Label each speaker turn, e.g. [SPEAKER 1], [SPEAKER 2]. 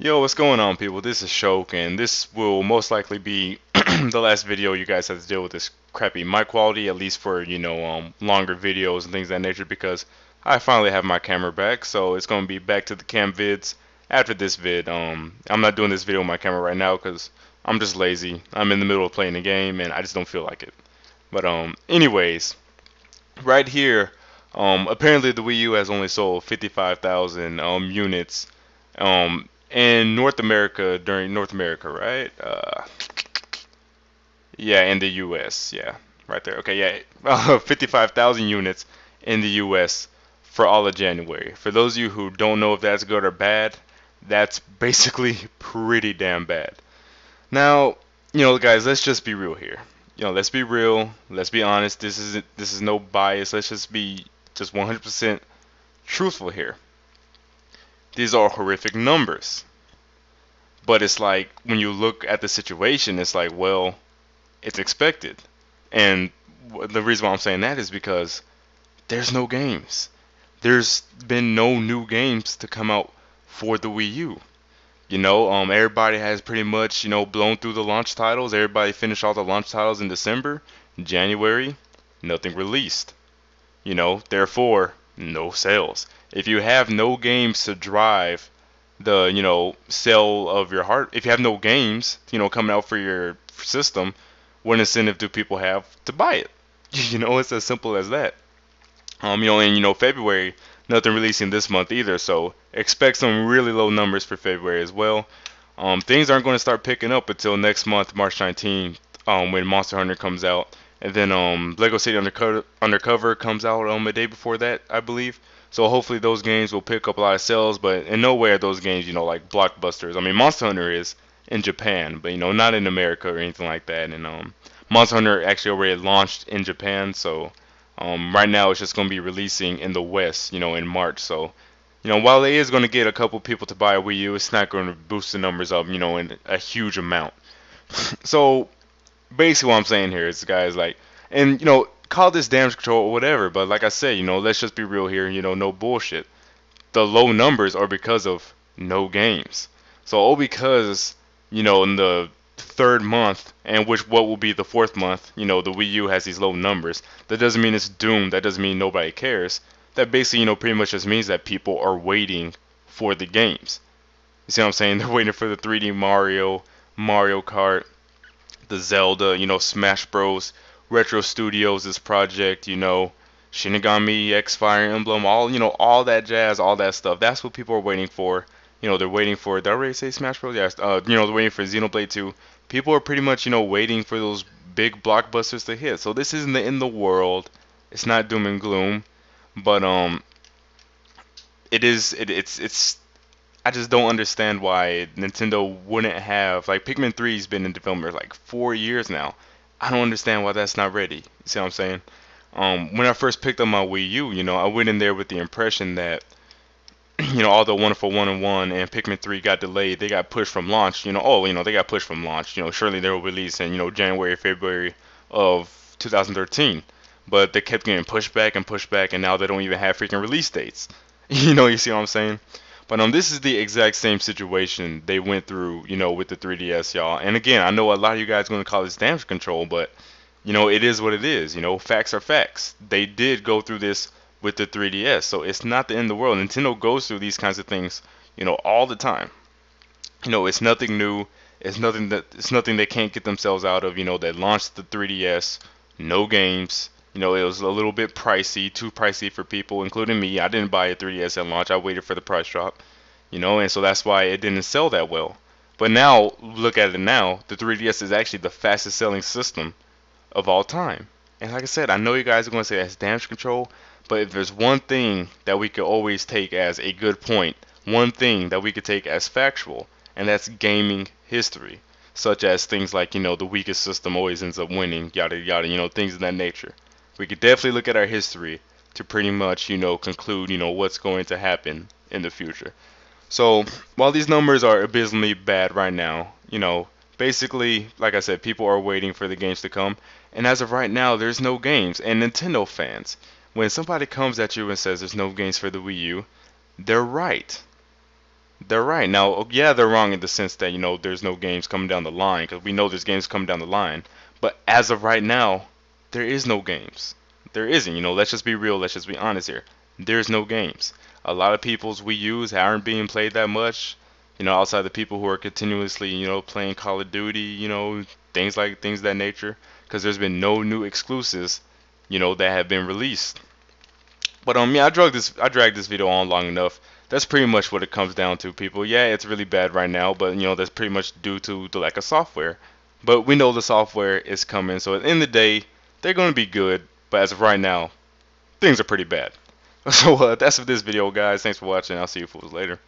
[SPEAKER 1] Yo, what's going on, people? This is Shok, and this will most likely be the last video you guys have to deal with this crappy mic quality, at least for, longer videos and things of that nature, because I finally have my camera back, so it's going to be back to the cam vids after this vid. I'm not doing this video with my camera right now because I'm just lazy. I'm in the middle of playing the game, and I just don't feel like it. But, anyways, right here, apparently the Wii U has only sold 55,000 units in North America during North America, right? Yeah, in the U.S. Yeah, right there. Okay, yeah, 55,000 units in the U.S. for all of January. For those of you who don't know if that's good or bad, that's basically pretty damn bad. Now, guys, let's just be real here. Let's be real. Let's be honest. This is no bias. Let's just be just 100% truthful here. These are horrific numbers. But it's like when you look at the situation, it's like, well, it's expected. And the reason why I'm saying that is because there's no games. There's been no new games to come out for the Wii U. Everybody has pretty much, blown through the launch titles. Everybody finished all the launch titles in December. January, nothing released. Therefore, no sales. If you have no games to drive the, sale of your heart, if you have no games, coming out for your system, what incentive do people have to buy it? It's as simple as that. And February, nothing releasing this month either, so expect some really low numbers for February as well. Things aren't going to start picking up until next month, March 19th, when Monster Hunter comes out, and then Lego City Undercover comes out a day before that, I believe. So hopefully those games will pick up a lot of sales, but in no way are those games, like blockbusters. I mean, Monster Hunter is in Japan, but not in America or anything like that. And Monster Hunter actually already launched in Japan, so right now it's just going to be releasing in the West, in March. So, while it is going to get a couple people to buy a Wii U, it's not going to boost the numbers up, in a huge amount. So, basically, what I'm saying here is, guys, like, and call this damage control or whatever, but like I said, let's just be real here, no bullshit. The low numbers are because of no games. So, all because, in the third month, and which what will be the fourth month, the Wii U has these low numbers. That doesn't mean it's doomed. That doesn't mean nobody cares. That basically, pretty much just means that people are waiting for the games. You see what I'm saying? They're waiting for the 3D Mario, Mario Kart, the Zelda, Smash Bros, Retro Studios, this project, Shinigami X Fire Emblem, all that jazz, all that stuff. That's what people are waiting for. They're waiting for. Did I already say Smash Bros? Yes. They're waiting for Xenoblade 2. People are pretty much, waiting for those big blockbusters to hit. So this isn't the end of the world. It's not doom and gloom, but it is. It's. I just don't understand why Nintendo wouldn't have like Pikmin 3's been in development for like 4 years now. I don't understand why that's not ready. You see what I'm saying? When I first picked up my Wii U, I went in there with the impression that although Wonderful 101 and Pikmin 3 got delayed, they got pushed from launch. They got pushed from launch. Surely they will release in January, February of 2013. But they kept getting pushed back, and now they don't even have freaking release dates. You see what I'm saying? But this is the exact same situation they went through, with the 3DS, y'all. And again, I know a lot of you guys are going to call this damage control, but it is what it is. Facts are facts. They did go through this with the 3DS, so it's not the end of the world. Nintendo goes through these kinds of things, all the time. It's nothing new. It's nothing they can't get themselves out of. They launched the 3DS, no games. It was a little bit pricey, too pricey for people, including me. I didn't buy a 3DS at launch. I waited for the price drop, and so that's why it didn't sell that well. But now, look at it now. The 3DS is actually the fastest selling system of all time. And like I said, I know you guys are going to say that's damage control, but if there's one thing that we could always take as a good point, one thing that we could take as factual, and that's gaming history, such as things like, the weakest system always ends up winning, yada yada, things of that nature. We could definitely look at our history to pretty much, conclude, what's going to happen in the future. So, while these numbers are abysmally bad right now, basically, like I said, people are waiting for the games to come. And as of right now, there's no games. And Nintendo fans, when somebody comes at you and says there's no games for the Wii U, they're right. They're right. Now, yeah, they're wrong in the sense that, there's no games coming down the line, because we know there's games coming down the line. But as of right now, there is no games. There isn't. Let's just be real. Let's just be honest here. There's no games. A lot of people's Wii U's aren't being played that much. Outside the people who are continuously, playing Call of Duty, things of that nature, because there's been no new exclusives, that have been released. But yeah, I dragged this video on long enough. That's pretty much what it comes down to, people. Yeah, it's really bad right now, but that's pretty much due to the lack of software. But we know the software is coming, so at the end of the day, they're going to be good. But as of right now, things are pretty bad. So that's for this video, guys. Thanks for watching. I'll see you fools later.